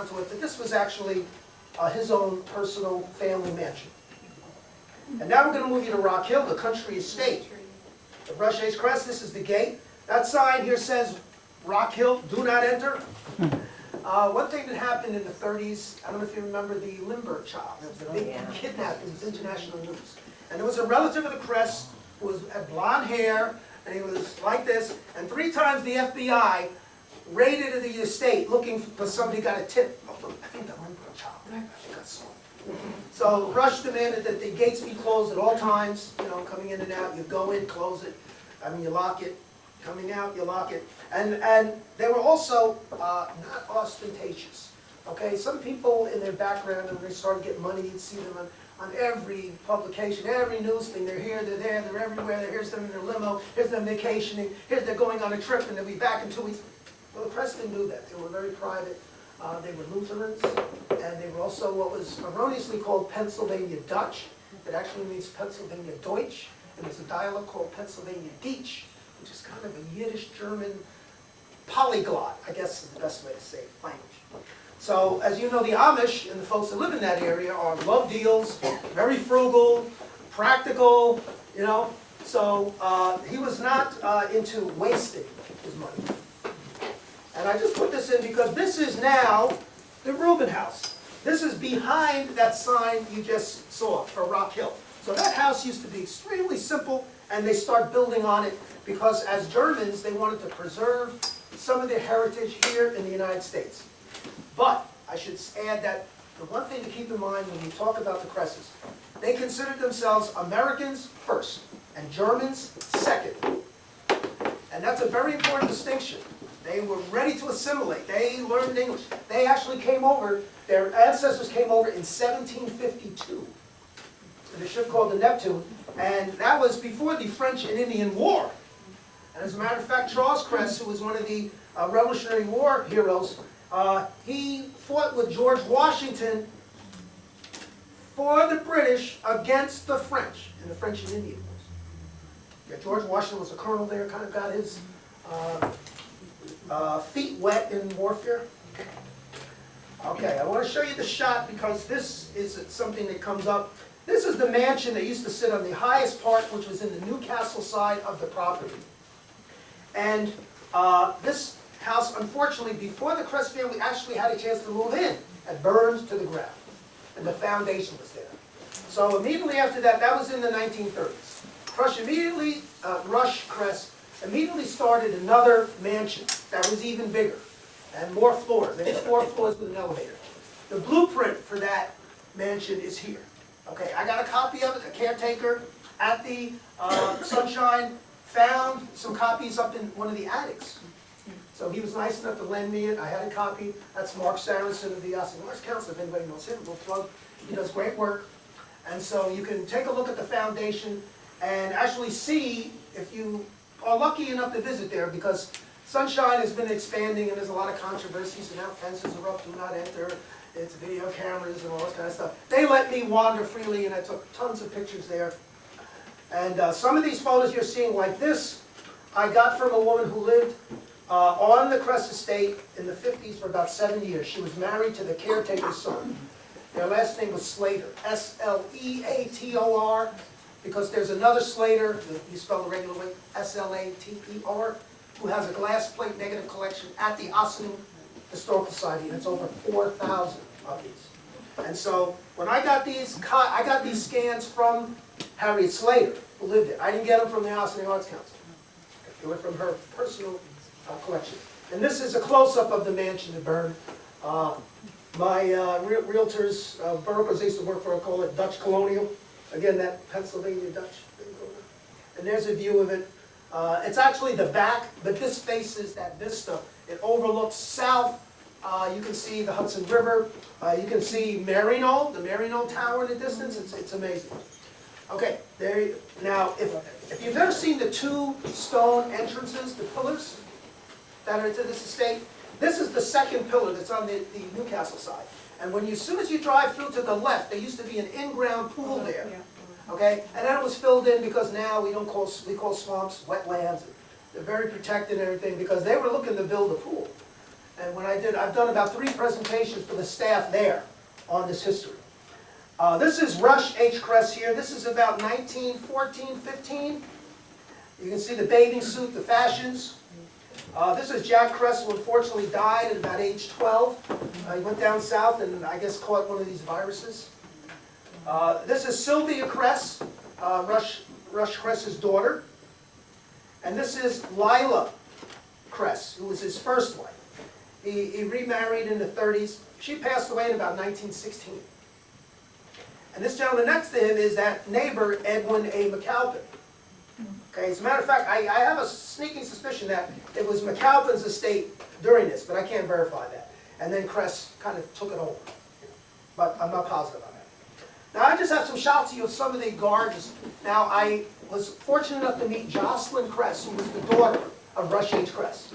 to it that this was actually his own personal family mansion. And now we're going to move you to Rock Hill, the country estate. The Rush Crest, this is the gate. That sign here says Rock Hill, do not enter. One thing that happened in the 30s, I don't know if you remember the Lindbergh child. There was a big kidnapping, it was international news. And there was a relative of the Kress who had blonde hair, and he was like this, and 3 times the FBI raided the estate looking for somebody who got a tip. I think the Lindbergh child, I think I saw it. So Rush demanded that the gates be closed at all times, you know, coming in and out. You go in, close it, you lock it. Coming out, you lock it. And they were also not ostentatious. Okay, some people in their background, when they started getting money, you'd see them on every publication, every news thing. They're here, they're there, they're everywhere. Here's them in their limo, here's them vacationing, here's they're going on a trip, and they'll be back in 2 weeks. Well, the Kress didn't do that. They were very private. They were Lutherans, and they were also what was erroneously called Pennsylvania Dutch. It actually means Pennsylvania Deutsch, and there's a dialect called Pennsylvania Dietsch, which is kind of a Yiddish-German polyglot, I guess is the best way to say it, language. So, as you know, the Amish and the folks that live in that area are love deals, very frugal, practical, you know. So, he was not into wasting his money. And I just put this in because this is now the Rubin House. This is behind that sign you just saw for Rock Hill. So that house used to be extremely simple, and they start building on it because as Germans, they wanted to preserve some of their heritage here in the United States. But I should add that the one thing to keep in mind when you talk about the Kresses, they considered themselves Americans first and Germans second. And that's a very important distinction. They were ready to assimilate. They learned English. They actually came over, their ancestors came over in 1752. In a ship called the Neptune, and that was before the French and Indian War. And as a matter of fact, Charles Kress, who was one of the Revolutionary War heroes, he fought with George Washington for the British against the French in the French and Indian Wars. Yeah, George Washington was a colonel there, kind of got his feet wet in warfare. Okay, I want to show you the shot because this is something that comes up. This is the mansion that used to sit on the highest part, which was in the Newcastle side of the property. And this house, unfortunately, before the Kress family actually had a chance to move in, had burned to the ground. And the foundation was there. So immediately after that, that was in the 1930s. Rush Kress immediately started another mansion that was even bigger and more floors. There were 4 floors with an elevator. The blueprint for that mansion is here. Okay, I got a copy of it. A caretaker at the Sunshine found some copies up in one of the attics. So he was nice enough to lend me it. I had a copy. That's Mark Sarenson of the Ossining New York Council. If anybody knows him, we'll plug. He does great work. And so you can take a look at the foundation and actually see if you are lucky enough to visit there, because Sunshine has been expanding and there's a lot of controversies, and now fences are up, do not enter. It's video cameras and all this kind of stuff. They let me wander freely, and I took tons of pictures there. And some of these photos you're seeing, like this, I got from a woman who lived on the Kress estate in the 50s for about 7 years. She was married to the caretaker's son. Their last name was Slater, S-L-E-A-T-O-R, because there's another Slater, you spell the regular way, S-L-A-T-E-R, who has a glass plate negative collection at the Ossining Historical Society, and it's over 4,000 of these. And so when I got these scans from Harriet Slater, who lived there. I didn't get them from the Ossining Arts Council. They were from her personal collection. And this is a close-up of the mansion that burned. My realtors, brokers I used to work for, I call it Dutch Colonial. Again, that Pennsylvania Dutch thing going on. And there's a view of it. It's actually the back, but this faces that vista. It overlooks south. You can see the Hudson River. You can see Marino, the Marino Tower in the distance. It's amazing. Okay, there. Now, if you've ever seen the 2 stone entrances, the pillars that are into this estate, this is the second pillar that's on the Newcastle side. And as soon as you drive through to the left, there used to be an in-ground pool there. Okay, and then it was filled in because now we call swamps wetlands. They're very protected and everything because they were looking to build a pool. And when I've done about 3 presentations for the staff there on this history. This is Rush H. Kress here. This is about 1914, 15. You can see the bathing suit, the fashions. This is Jack Kress, who unfortunately died at about age 12. He went down south and I guess caught one of these viruses. This is Sylvia Kress, Rush Kress's daughter. And this is Lila Kress, who was his first wife. He remarried in the 30s. She passed away in about 1916. And this gentleman next to him is that neighbor, Edwin A. McAlpin. Okay, as a matter of fact, I have a sneaking suspicion that it was McAlpin's estate during this, but I can't verify that. And then Kress kind of took it over. But I'm not positive on that. Now, I just have some shots of you of some of the gardens. Now, I was fortunate enough to meet Jocelyn Kress, who was the daughter of Rush H. Kress.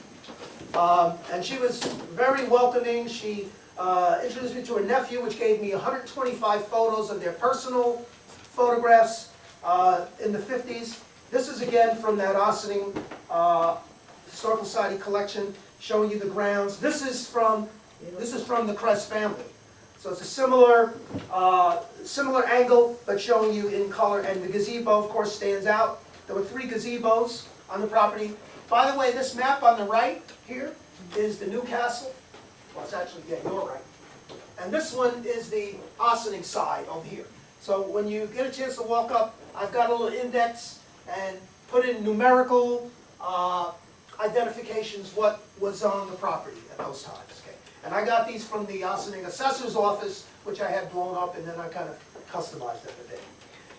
And she was very welcoming. She introduced me to her nephew, which gave me 125 photos of their personal photographs in the 50s. This is again from that Ossining Historical Society collection, showing you the grounds. This is from the Kress family. So it's a similar angle, but showing you in color. And the gazebo, of course, stands out. There were 3 gazebos on the property. By the way, this map on the right here is the Newcastle. Well, it's actually, yeah, you're right. And this one is the Ossining side over here. So when you get a chance to walk up, I've got a little index and put in numerical identifications what was on the property at those times. Okay? And I got these from the Ossining Assessor's Office, which I had blown up, and then I kind of customized it a bit.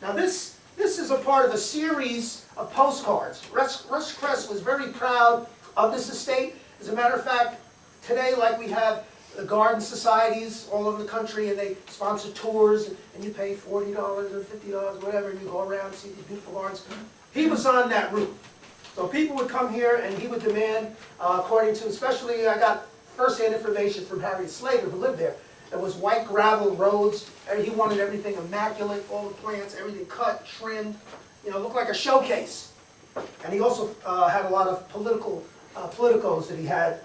Now this is a part of a series of postcards. Rush Kress was very proud of this estate. As a matter of fact, today, like we have the garden societies all over the country, and they sponsor tours, and you pay $40 or $50, whatever, and you go around and see these beautiful gardens. He was on that route. So people would come here, and he would demand, according to, especially I got first-hand information from Harriet Slater, who lived there. There was white gravel roads, and he wanted everything immaculate, all the plants, everything cut, trimmed, looked like a showcase. And he also had a lot of politicos that he had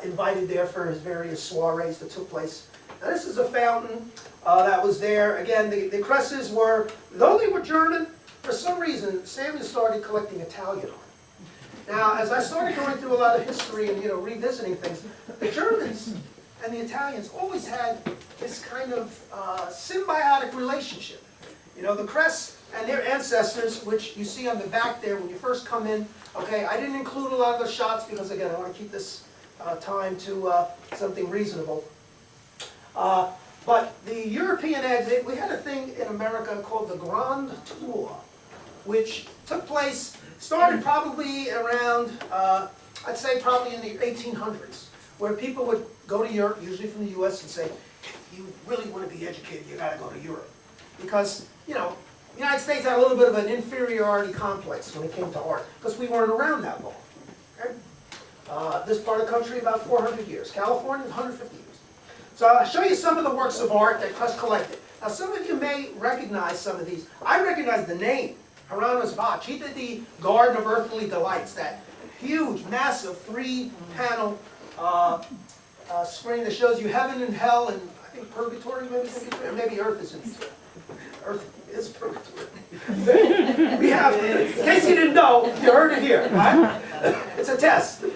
invited there for his various soirees that took place. Now this is a fountain that was there. Again, the Kresses were, though they were German, for some reason, Samuel started collecting Italian art. Now, as I started going through a lot of history and revisiting things, the Germans and the Italians always had this kind of symbiotic relationship. The Kress and their ancestors, which you see on the back there when you first come in. Okay, I didn't include a lot of the shots because, again, I want to keep this time to something reasonable. But the European exit, we had a thing in America called the Grand Tour, which took place, started probably around, I'd say probably in the 1800s, where people would go to Europe, usually from the US, and say, if you really want to be educated, you got to go to Europe. Because, the United States had a little bit of an inferiority complex when it came to art, because we weren't around that long. Okay? This part of the country, about 400 years. California, 150 years. So I'll show you some of the works of art that Kress collected. Now, some of you may recognize some of these. I recognize the name, Hieronymus Bosch. He did the Garden of Earthly Delights, that huge, massive, 3-panel screen that shows you heaven and hell, and I think purgatory, maybe earth is in between. Earth is purgatory. We have, in case you didn't know, you heard it here, right? It's a test. All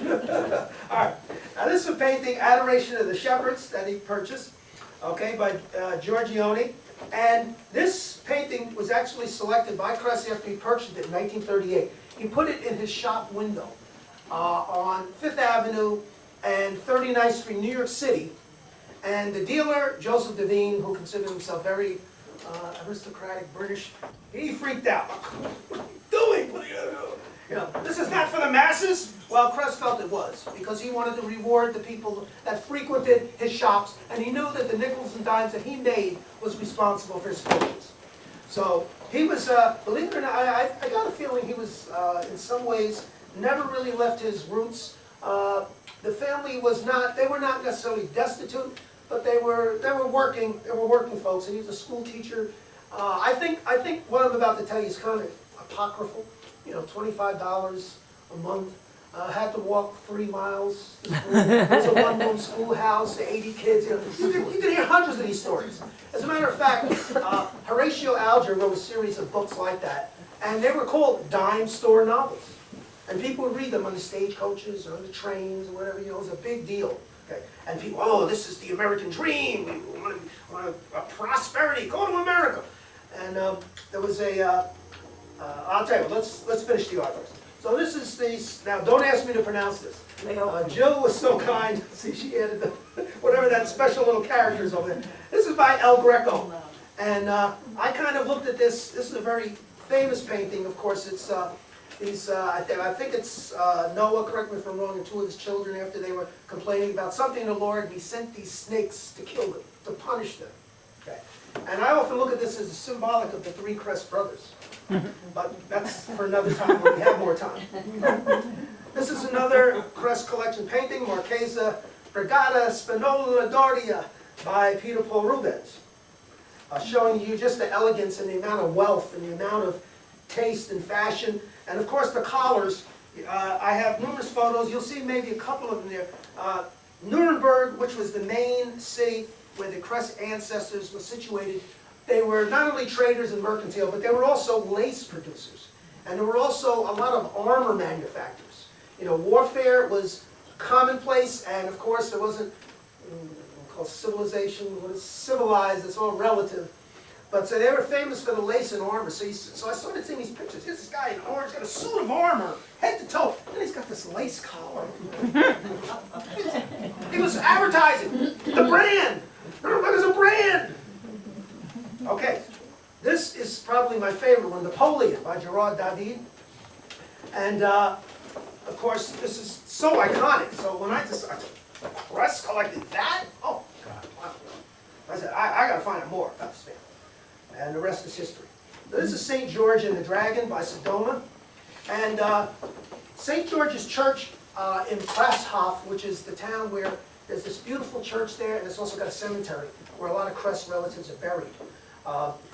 right. Now this is a painting, Adoration of the Shepherds, that he purchased, okay, by Giorgione. And this painting was actually selected by Kress after he purchased it in 1938. He put it in his shop window on 5th Avenue and 39th Street, New York City. And the dealer, Joseph Devine, who considered himself very aristocratic British, he freaked out. What are you doing? What are you doing? This is not for the masses. Well, Kress felt it was, because he wanted to reward the people that frequented his shops, and he knew that the nickels and dimes that he made was responsible for his fortunes. So he was, believe it or not, I got a feeling he was, in some ways, never really left his roots. The family was not, they were not necessarily destitute, but they were working folks, and he was a school teacher. I think what I'm about to tell you is kind of apocryphal, $25 a month. had to walk 3 miles to school. It was a one-room schoolhouse, 80 kids. You can hear hundreds of these stories. As a matter of fact, Horatio Alger wrote a series of books like that, and they were called dime store novels. And people would read them on the stagecoaches or on the trains or whatever. It was a big deal. Okay. And people, oh, this is the American dream. We want a prosperity. Go to America. And there was I'll tell you, let's finish the art first. So this is now don't ask me to pronounce this. Jill was so kind, see she added whatever that special little character is over there. This is by El Greco. And I kind of looked at this. This is a very famous painting. Of course, it's I think it's Noah, correct me if I'm wrong, and 2 of his children after they were complaining about something to the Lord, and he sent these snakes to kill them, to punish them. Okay. And I often look at this as symbolic of the 3 Kress brothers. But that's for another time when we have more time. This is another Kress collection painting, Marchesa Brigata Spinola d'Ordia by Peter Paul Rubens, showing you just the elegance and the amount of wealth and the amount of taste and fashion. And of course the collars, I have numerous photos, you'll see maybe a couple of them there. Nuremberg, which was the main city where the Kress ancestors were situated, they were not only traders and mercantile, but they were also lace producers. And there were also a lot of armor manufacturers. Warfare was commonplace, and of course there wasn't, called civilization, what is civilized, it's all relative. But so they were famous for the lace and armor. So I started seeing these pictures. Here's this guy in orange, got a suit of armor, head to toe. And he's got this lace collar. He was advertising the brand. There's a brand. Okay, this is probably my favorite one, Napoleon by Gerard David. And of course, this is so iconic. So when I decided, Kress collected that? Oh, God, wow. I said, I got to find out more about this family. And the rest is history. This is St. George and the Dragon by Sedona. And St. George's Church in Kraftshof, which is the town where there's this beautiful church there, and it's also got a cemetery where a lot of Kress relatives are buried.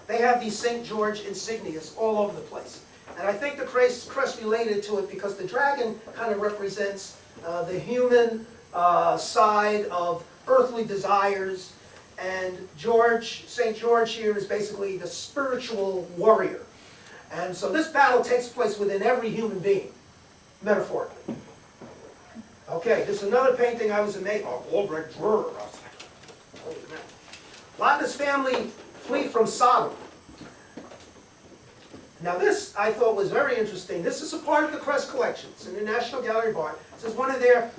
They have these St. George insignias all over the place. And I think the Kress related to it because the dragon kind of represents the human side of earthly desires. And St. George here is basically the spiritual warrior. And so this battle takes place within every human being, metaphorically. Okay, this is another painting I was amazed. Oh, Albrecht Dürer. I was like, holy man. Lot and his family flee from Sodom. Now this I thought was very interesting. This is a part of the Kress collection. It's in the National Gallery of Art. This is one of their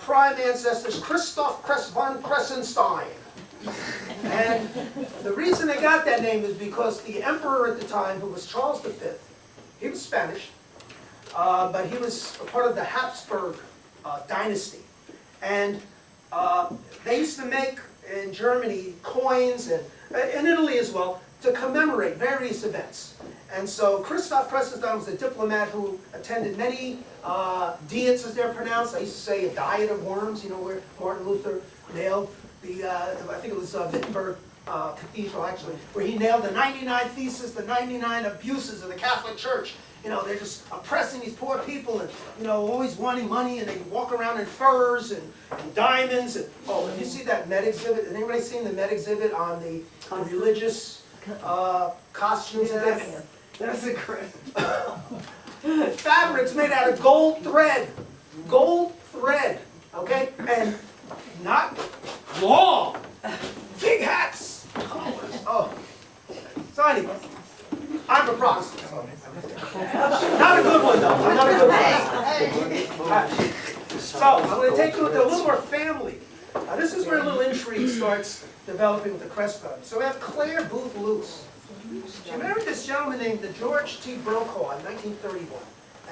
prime ancestors, Christoph Kress von Kressenstein. And the reason they got that name is because the emperor at the time, who was Charles V, he was Spanish, but he was a part of the Habsburg dynasty. And they used to make, in Germany, coins, and in Italy as well, to commemorate various events. And so Christoph Kressenstein was a diplomat who attended many diets, as they're pronounced. I used to say a diet of worms, where Martin Luther nailed I think it was Wittenberg Cathedral, actually, where he nailed the 99 theses, the 99 abuses of the Catholic Church. They're just oppressing these poor people and, always wanting money, and they walk around in furs and diamonds. And, oh, if you see that Met exhibit, has anybody seen the Met exhibit on the religious costumes? Yes. That's incredible. Fabrics made out of gold thread. Gold thread, okay? And not long. Big hats. Oh. So anyway, I'm a Protestant. Not a good one, though. I'm not a good one. So I'm going to take you into a little more family. This is where a little intrigue starts developing with the Kress family. So we have Claire Booth Luce. She married this gentleman named George T. Brokaw in 1931.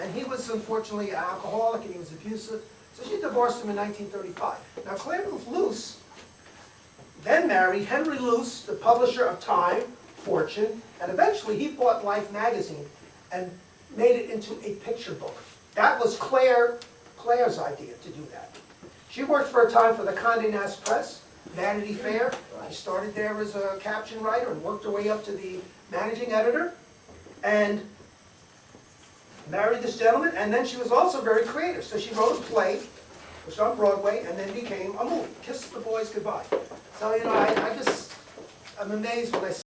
And he was unfortunately an alcoholic and he was abusive. So she divorced him in 1935. Now Claire Booth Luce then married Henry Luce, the publisher of Time, Fortune, and eventually he bought Life magazine and made it into a picture book. That was Claire's idea to do that. She worked for a time for the Condé Nast Press, Vanity Fair. She started there as a caption writer and worked her way up to the managing editor. And married this gentleman, and then she was also very creative. So she wrote a play, which was on Broadway, and then became a movie, Kiss the Boys Goodbye. So, you know, I'm amazed when I